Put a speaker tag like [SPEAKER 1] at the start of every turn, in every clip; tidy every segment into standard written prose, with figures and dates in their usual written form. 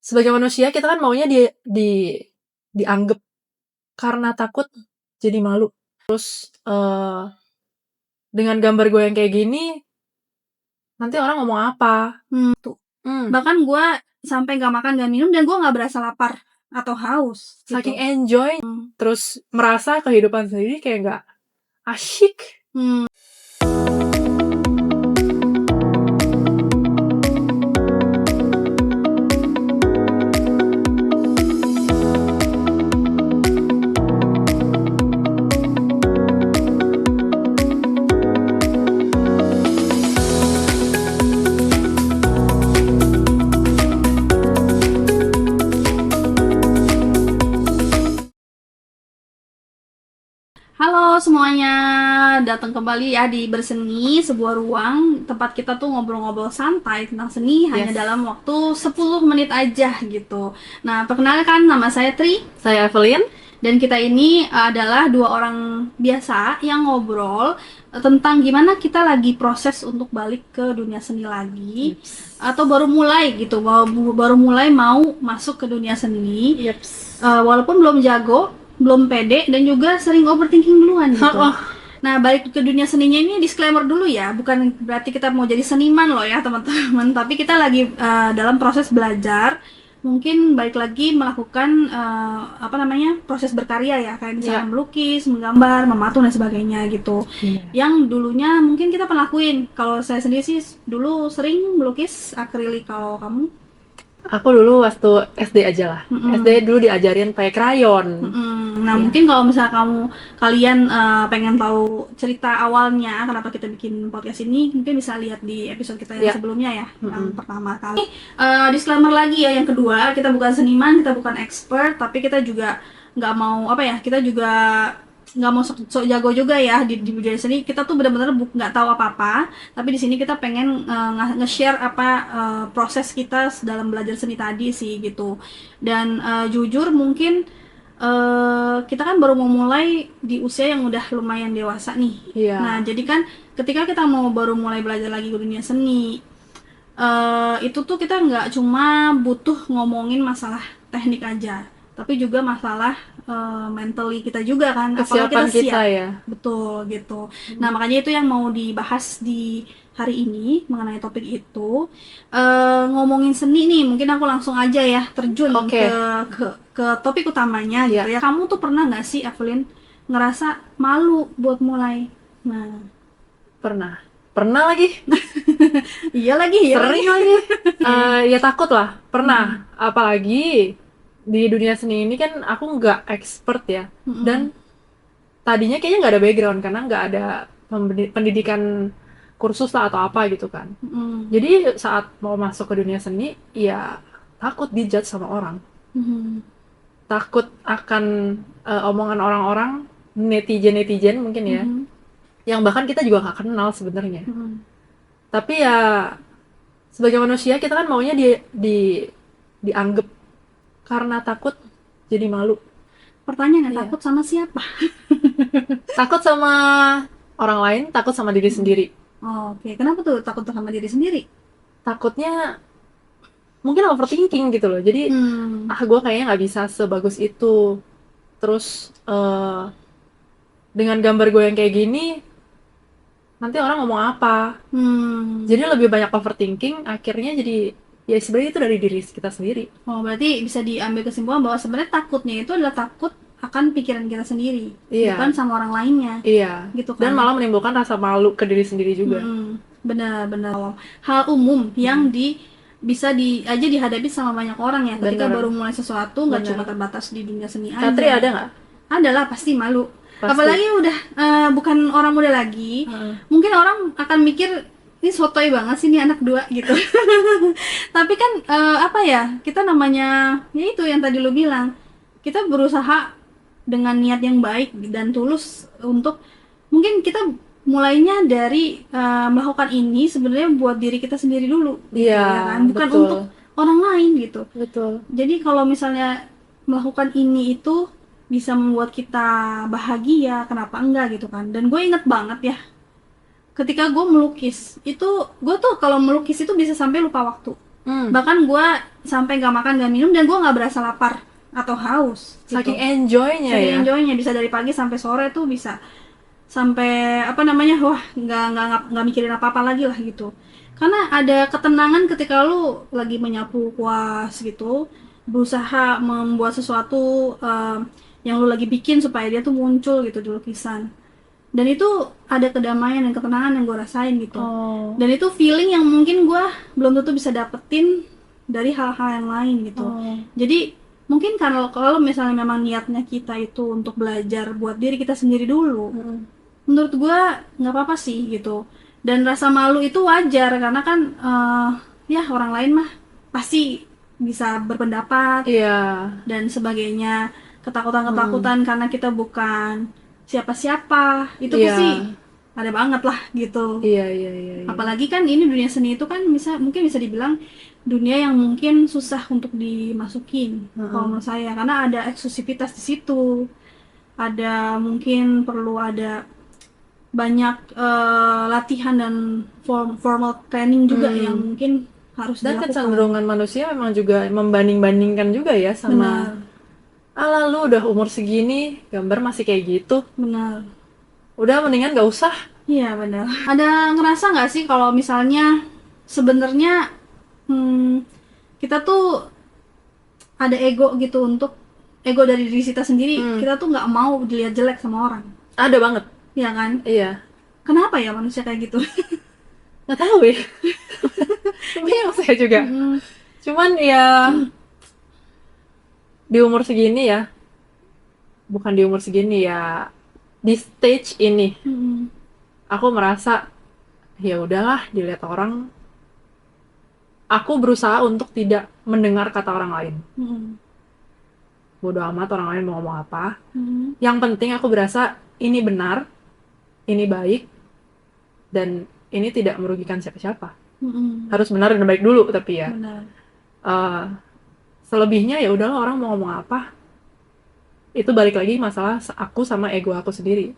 [SPEAKER 1] Sebagai manusia kita kan maunya dianggap, karena takut jadi malu. Terus dengan gambar gue yang kayak gini, nanti orang ngomong apa?
[SPEAKER 2] Bahkan gue sampai nggak makan nggak minum dan gue nggak berasa lapar atau haus.
[SPEAKER 1] Saking enjoy, terus merasa kehidupan sendiri kayak nggak asyik.
[SPEAKER 2] Halo semuanya, datang kembali ya di Berseni, sebuah ruang tempat kita tuh ngobrol-ngobrol santai tentang seni hanya dalam waktu 10 menit aja gitu. Nah, perkenalkan, nama saya Tri.
[SPEAKER 1] Saya Evelyn.
[SPEAKER 2] Dan kita ini adalah dua orang biasa yang ngobrol tentang gimana kita lagi proses untuk balik ke dunia seni lagi, atau baru mulai gitu, baru mulai mau masuk ke dunia seni. Walaupun belum jago, belum pede, dan juga sering overthinking duluan gitu. Nah, balik ke dunia seninya ini disclaimer dulu ya, bukan berarti kita mau jadi seniman loh ya teman-teman, tapi kita lagi dalam proses belajar, mungkin balik lagi melakukan proses berkarya ya, kayak misalnya melukis, menggambar, mematung dan sebagainya gitu. Yang dulunya mungkin kita pernah lakuin. Kalau saya sendiri sih dulu sering melukis akrilik. Kalau kamu?
[SPEAKER 1] Aku dulu waktu SD aja lah. SD dulu diajarin pakai krayon.
[SPEAKER 2] Nah, mungkin kalau misalnya kalian pengen tahu cerita awalnya kenapa kita bikin podcast ini, mungkin bisa lihat di episode kita yang sebelumnya ya, yang pertama kali. Disclaimer lagi ya, yang kedua, kita bukan seniman, kita bukan expert, tapi kita juga nggak mau kita juga nggak mau sok jago juga ya di bidang seni. Kita tuh benar-benar nggak tahu apa-apa, tapi di sini kita pengen nge-share proses kita dalam belajar seni tadi sih gitu. Dan jujur mungkin kita kan baru mau mulai di usia yang udah lumayan dewasa nih. Nah, jadi kan ketika kita mau baru mulai belajar lagi ke dunia seni, itu tuh kita nggak cuma butuh ngomongin masalah teknik aja, tapi juga masalah mentally kita juga kan,
[SPEAKER 1] kesiapan kita ya.
[SPEAKER 2] Betul gitu. Nah, makanya itu yang mau dibahas di hari ini mengenai topik itu. Ngomongin seni nih, mungkin aku langsung aja ya terjun ke topik utamanya gitu ya. Kamu tuh pernah nggak sih, Evelyn, ngerasa malu buat mulai? Nah,
[SPEAKER 1] pernah lagi. Sering lagi. Ya takut lah, pernah. Apalagi di dunia seni ini kan aku nggak expert ya, dan tadinya kayaknya nggak ada background karena nggak ada pendidikan kursus lah atau apa gitu kan. Jadi saat mau masuk ke dunia seni, ya takut dijudge sama orang, takut akan omongan orang-orang, netizen mungkin ya, yang bahkan kita juga nggak kenal sebenarnya. Tapi ya sebagai manusia kita kan maunya dianggap, karena takut jadi malu.
[SPEAKER 2] Pertanyaannya, takut sama siapa?
[SPEAKER 1] Takut sama orang lain, takut sama diri sendiri.
[SPEAKER 2] Oke. Kenapa tuh takut sama diri sendiri?
[SPEAKER 1] Takutnya mungkin overthinking gitu loh. Jadi gue kayaknya nggak bisa sebagus itu. Terus dengan gambar gue yang kayak gini, nanti orang ngomong apa? Jadi lebih banyak overthinking, akhirnya jadi ya sebenarnya itu dari diri kita sendiri.
[SPEAKER 2] Oh, berarti bisa diambil kesimpulan bahwa sebenarnya takutnya itu adalah takut akan pikiran kita sendiri, bukan sama orang lainnya. Gitu kan.
[SPEAKER 1] Dan malah menimbulkan rasa malu ke diri sendiri juga.
[SPEAKER 2] Benar-benar hal umum yang bisa dihadapi sama banyak orang ya ketika baru mulai sesuatu, nggak cuma terbatas di dunia seni aja.
[SPEAKER 1] Katri ada nggak?
[SPEAKER 2] Ada lah, pasti malu. Apalagi udah bukan orang muda lagi. Mungkin orang akan mikir, ini sotoy banget sih nih anak dua gitu. Tapi kan kita namanya ya itu yang tadi lu bilang, kita berusaha dengan niat yang baik dan tulus untuk, mungkin kita mulainya dari melakukan ini sebenarnya buat diri kita sendiri dulu, ya kan, bukan untuk orang lain gitu. Jadi kalau misalnya melakukan ini itu bisa membuat kita bahagia, kenapa enggak gitu kan. Dan gue inget banget ya, ketika gue melukis itu, gue tuh kalau melukis itu bisa sampai lupa waktu. Bahkan gue sampai nggak makan nggak minum dan gue nggak berasa lapar atau haus.
[SPEAKER 1] Saking enjoynya
[SPEAKER 2] Saking
[SPEAKER 1] ya.
[SPEAKER 2] enjoynya, bisa dari pagi sampai sore tuh bisa sampai apa namanya, wah nggak mikirin apa apa lagi lah gitu. Karena ada ketenangan ketika lu lagi menyapu kuas gitu, berusaha membuat sesuatu yang lu lagi bikin supaya dia tuh muncul gitu di lukisan. Dan itu ada kedamaian dan ketenangan yang gue rasain gitu. Dan itu feeling yang mungkin gue belum tentu bisa dapetin dari hal-hal yang lain gitu. Jadi mungkin kalau misalnya memang niatnya kita itu untuk belajar buat diri kita sendiri dulu, menurut gue nggak apa-apa sih gitu. Dan rasa malu itu wajar karena kan ya orang lain mah pasti bisa berpendapat dan sebagainya. Ketakutan karena kita bukan siapa-siapa itu pasti ada banget lah gitu.
[SPEAKER 1] Iya.
[SPEAKER 2] Apalagi kan ini dunia seni itu kan mungkin bisa dibilang dunia yang mungkin susah untuk dimasukin kalau menurut saya, karena ada eksklusivitas di situ, ada mungkin perlu ada banyak latihan dan formal training juga yang mungkin harus
[SPEAKER 1] Dan
[SPEAKER 2] dilakukan.
[SPEAKER 1] kecenderungan manusia memang juga membanding-bandingkan juga ya sama ala lu udah umur segini gambar masih kayak gitu.
[SPEAKER 2] Benar.
[SPEAKER 1] Udah mendingan gak usah.
[SPEAKER 2] Iya benar. Ada ngerasa nggak sih kalau misalnya sebenarnya kita tuh ada ego gitu, untuk ego dari diri kita sendiri, kita tuh nggak mau dilihat jelek sama orang.
[SPEAKER 1] Ada banget.
[SPEAKER 2] Iya kan?
[SPEAKER 1] Iya.
[SPEAKER 2] Kenapa ya manusia kayak gitu?
[SPEAKER 1] Nggak tahu ya. Bingung saya juga. Cuman ya di umur segini ya, bukan di umur segini ya, di stage ini, aku merasa ya udahlah dilihat orang. Aku berusaha untuk tidak mendengar kata orang lain. Bodoh amat orang lain mau ngomong apa. Yang penting aku berasa ini benar, ini baik, dan ini tidak merugikan siapa-siapa. Harus benar dan baik dulu, tapi ya. Selebihnya ya udahlah orang mau ngomong apa. Itu balik lagi masalah aku sama ego aku sendiri.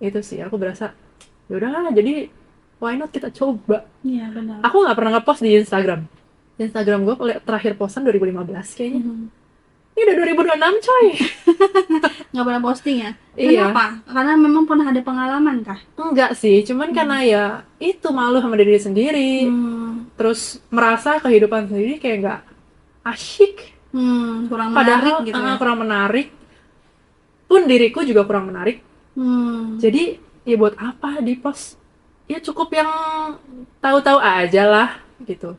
[SPEAKER 1] Itu sih aku berasa ya udahlah, jadi why not kita coba.
[SPEAKER 2] Iya benar.
[SPEAKER 1] Aku nggak pernah ngepost di Instagram. Instagram gue terakhir postan 2015 kayaknya. Ini udah 2026 coy.
[SPEAKER 2] Nggak pernah posting ya?
[SPEAKER 1] Iya.
[SPEAKER 2] Kenapa? Karena memang pernah ada pengalaman kah?
[SPEAKER 1] Enggak sih, cuman karena ya itu malu sama diri sendiri. Terus merasa kehidupan sendiri kayak nggak asyik.
[SPEAKER 2] Kurang
[SPEAKER 1] Padahal
[SPEAKER 2] menarik gitu ya?
[SPEAKER 1] kurang menarik. Pun diriku juga kurang menarik. Jadi ya buat apa di post? Ya cukup yang tahu-tahu aja lah gitu.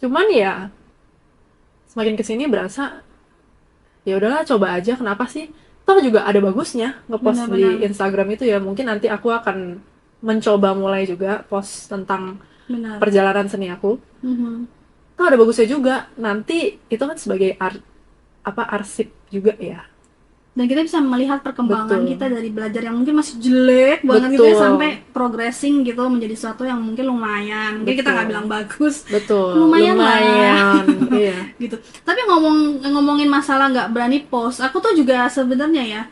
[SPEAKER 1] Cuman ya semakin kesini berasa ya udahlah coba aja, kenapa sih? Toh juga ada bagusnya ngepost di Instagram itu ya. Mungkin nanti aku akan mencoba mulai juga post tentang perjalanan seni aku. Toh ada bagusnya juga. Nanti itu kan sebagai arsip juga ya.
[SPEAKER 2] Dan kita bisa melihat perkembangan kita dari belajar yang mungkin masih jelek banget gitu ya, sampai progressing gitu menjadi sesuatu yang mungkin lumayan. Mungkin kita nggak bilang bagus, lumayan lah.
[SPEAKER 1] Iya.
[SPEAKER 2] Gitu. Tapi ngomongin masalah nggak berani post, aku tuh juga sebenarnya ya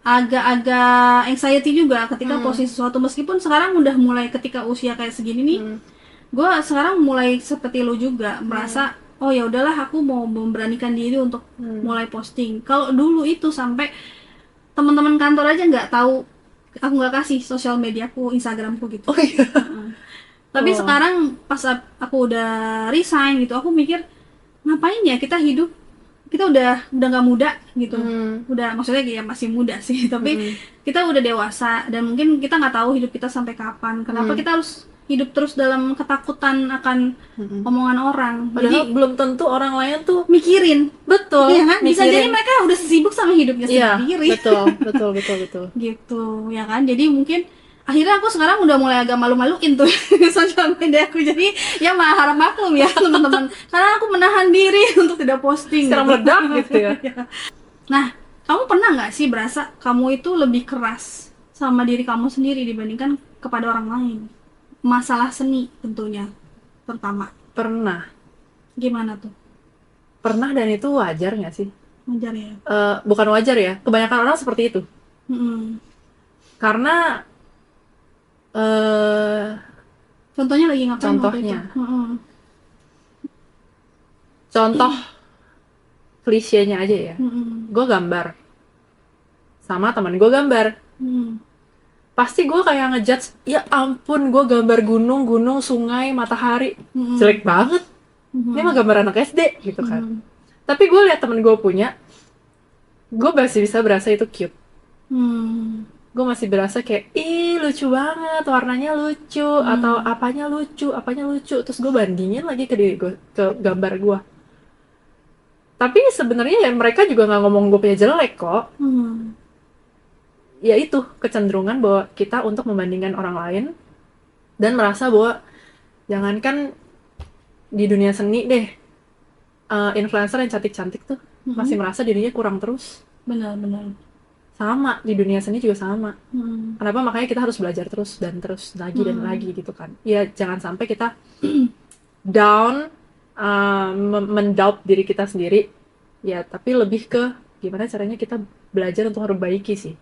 [SPEAKER 2] agak-agak anxiety juga ketika posting sesuatu, meskipun sekarang udah mulai ketika usia kayak segini nih, gue sekarang mulai seperti lo juga merasa oh ya udahlah aku mau memberanikan diri untuk mulai posting. Kalau dulu itu sampai teman-teman kantor aja nggak tahu aku nggak kasih sosial mediaku, Instagramku gitu.
[SPEAKER 1] Oh iya.
[SPEAKER 2] Tapi sekarang pas aku udah resign gitu, aku mikir ngapain ya kita hidup, kita udah nggak muda gitu. Udah, maksudnya ya masih muda sih, tapi kita udah dewasa dan mungkin kita nggak tahu hidup kita sampai kapan. Kenapa kita harus hidup terus dalam ketakutan akan omongan orang?
[SPEAKER 1] Padahal
[SPEAKER 2] Jadi
[SPEAKER 1] belum tentu orang lain tuh
[SPEAKER 2] mikirin.
[SPEAKER 1] Betul.
[SPEAKER 2] Iya kan? Bisa jadi mereka udah sibuk sama hidupnya sendiri.
[SPEAKER 1] Betul.
[SPEAKER 2] Gitu, ya kan? Jadi mungkin akhirnya aku sekarang udah mulai agak malu-maluin tuh sosial media aku. Jadi ya harap maklum ya teman-teman. Karena aku menahan diri untuk tidak posting.
[SPEAKER 1] Sekarang meledak gitu ya.
[SPEAKER 2] Nah, kamu pernah nggak sih berasa kamu itu lebih keras sama diri kamu sendiri dibandingkan kepada orang lain? Masalah seni tentunya, pertama.
[SPEAKER 1] Pernah.
[SPEAKER 2] Gimana tuh?
[SPEAKER 1] Pernah, dan itu wajar nggak sih?
[SPEAKER 2] Wajar ya?
[SPEAKER 1] Bukan wajar ya, kebanyakan orang seperti itu. Karena
[SPEAKER 2] contohnya lagi ngapain?
[SPEAKER 1] Contohnya Contoh klisenya aja ya.
[SPEAKER 2] Mm-mm.
[SPEAKER 1] Gue gambar sama teman gue gambar.
[SPEAKER 2] Mm.
[SPEAKER 1] Pasti gue kayak ngejudge, ya ampun gue gambar gunung, sungai, matahari.
[SPEAKER 2] Mm-mm.
[SPEAKER 1] Jelek banget. Ini mah gambar anak SD gitu kan.
[SPEAKER 2] Mm.
[SPEAKER 1] Tapi gue liat temen gue punya, gue masih bisa berasa itu cute.
[SPEAKER 2] Mm.
[SPEAKER 1] Gue masih berasa kayak, ih lucu banget, warnanya lucu, atau apanya lucu. Terus gue bandingin lagi ke diri gue, ke gambar gue. Tapi sebenarnya ya mereka juga nggak ngomong gue punya jelek kok.
[SPEAKER 2] Mm.
[SPEAKER 1] Ya itu kecenderungan bahwa kita untuk membandingkan orang lain dan merasa bahwa jangankan di dunia seni deh, influencer yang cantik-cantik tuh masih merasa dirinya kurang terus.
[SPEAKER 2] Benar-benar.
[SPEAKER 1] Sama di dunia seni juga sama.
[SPEAKER 2] Mm.
[SPEAKER 1] Kenapa makanya kita harus belajar terus dan terus lagi dan lagi gitu kan. Ya jangan sampai kita down, mendoubt diri kita sendiri. Ya tapi lebih ke gimana caranya kita belajar untuk memperbaiki sih.